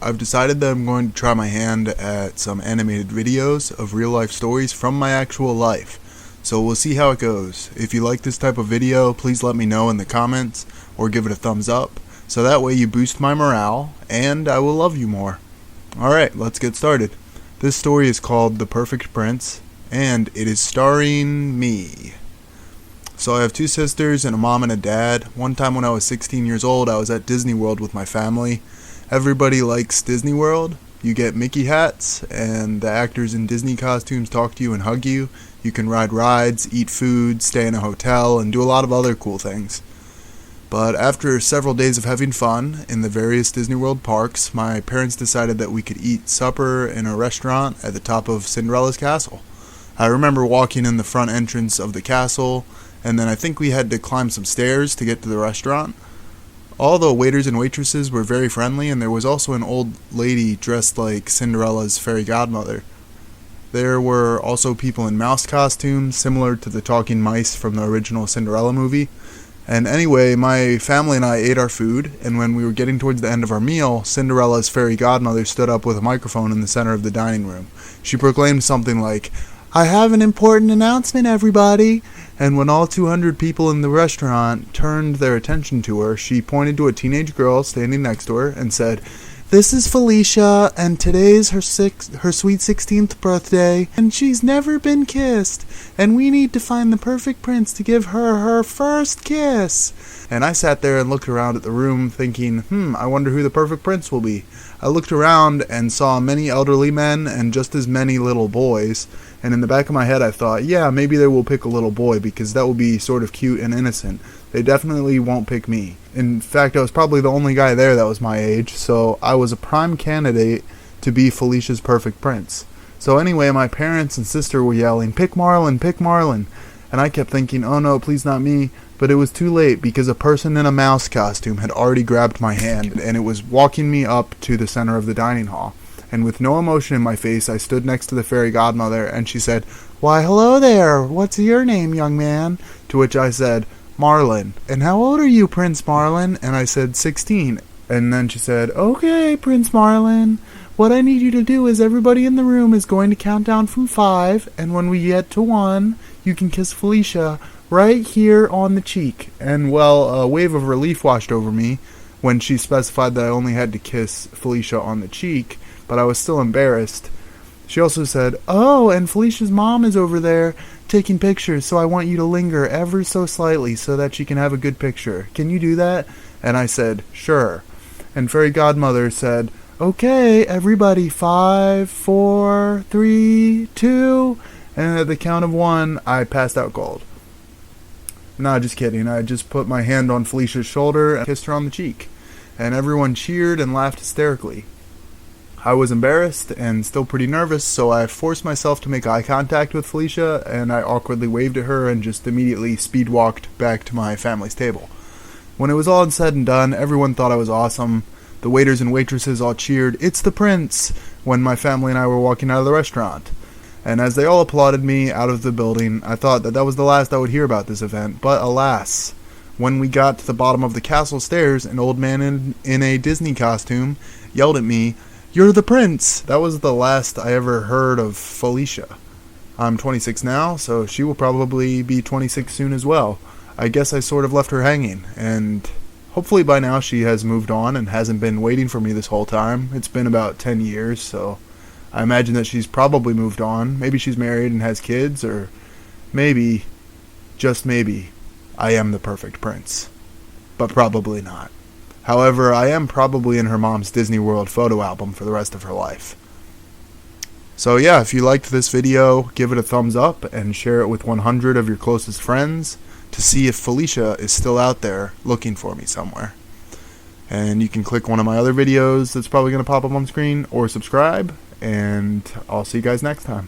I've decided that I'm going to try my hand at some animated videos of real life stories from my actual life. So we'll see how it goes. If you like this type of video, please let me know in the comments or give it a thumbs up, so that way you boost my morale and I will love you more. Alright, let's get started. This story is called The Perfect Prince, and it is starring me. So I have two sisters and a mom and a dad. One time when I was 16 years old, I was at Disney World with my family. Everybody likes Disney World. You get Mickey hats, and the actors in Disney costumes talk to you and hug you. You can ride rides, eat food, stay in a hotel, and do a lot of other cool things. But after several days of having fun in the various Disney World parks, my parents decided that we could eat supper in a restaurant at the top of Cinderella's castle. I remember walking in the front entrance of the castle, and then I think we had to climb some stairs to get to the restaurant. All the waiters and waitresses were very friendly, and there was also an old lady dressed like Cinderella's fairy godmother. There were also people in mouse costumes, similar to the talking mice from the original Cinderella movie. And anyway, my family and I ate our food, and when we were getting towards the end of our meal, Cinderella's fairy godmother stood up with a microphone in the center of the dining room. She proclaimed something like, "I have an important announcement, everybody." And when all 200 people in the restaurant turned their attention to her, she pointed to a teenage girl standing next to her and said, "This is Felicia, and today's her sweet 16th birthday, and she's never been kissed, and we need to find the perfect prince to give her her first kiss." And I sat there and looked around at the room thinking, I wonder who the perfect prince will be. I looked around and saw many elderly men and just as many little boys, and in the back of my head I thought, yeah, maybe they will pick a little boy because that will be sort of cute and innocent. They definitely won't pick me. In fact, I was probably the only guy there that was my age, so I was a prime candidate to be Felicia's perfect prince. So anyway, my parents and sister were yelling, "Pick Marlin, pick Marlin." And I kept thinking, oh no, please not me. But it was too late because a person in a mouse costume had already grabbed my hand and it was walking me up to the center of the dining hall. And with no emotion in my face, I stood next to the fairy godmother and she said, "Why, hello there. What's your name, young man?" To which I said, "Marlin." "And how old are you, Prince Marlin?" And I said, 16. And then she said, "Okay, Prince Marlin. What I need you to do is everybody in the room is going to count down from 5, and when we get to 1, you can kiss Felicia right here on the cheek." And well, a wave of relief washed over me when she specified that I only had to kiss Felicia on the cheek, but I was still embarrassed. She also said, "Oh, and Felicia's mom is over there taking pictures, so I want you to linger ever so slightly so that she can have a good picture. Can you do that?" And I said, "Sure." And fairy godmother said, "Okay, everybody, 5, 4, 3, 2, and at the count of 1, I passed out cold. Nah, just kidding. I just put my hand on Felicia's shoulder and kissed her on the cheek. And everyone cheered and laughed hysterically. I was embarrassed and still pretty nervous, so I forced myself to make eye contact with Felicia, and I awkwardly waved at her and just immediately speed walked back to my family's table. When it was all said and done, everyone thought I was awesome. The waiters and waitresses all cheered, "It's the prince," when my family and I were walking out of the restaurant. And as they all applauded me out of the building, I thought that was the last I would hear about this event. But alas, when we got to the bottom of the castle stairs, an old man in a Disney costume yelled at me, "You're the prince!" That was the last I ever heard of Felicia. I'm 26 now, so she will probably be 26 soon as well. I guess I sort of left her hanging, and hopefully by now she has moved on and hasn't been waiting for me this whole time. It's been about 10 years, so I imagine that she's probably moved on. Maybe she's married and has kids, or maybe, just maybe, I am the perfect prince. But probably not. However, I am probably in her mom's Disney World photo album for the rest of her life. So yeah, if you liked this video, give it a thumbs up and share it with 100 of your closest friends to see if Felicia is still out there looking for me somewhere. And you can click one of my other videos that's probably going to pop up on screen, or subscribe, and I'll see you guys next time.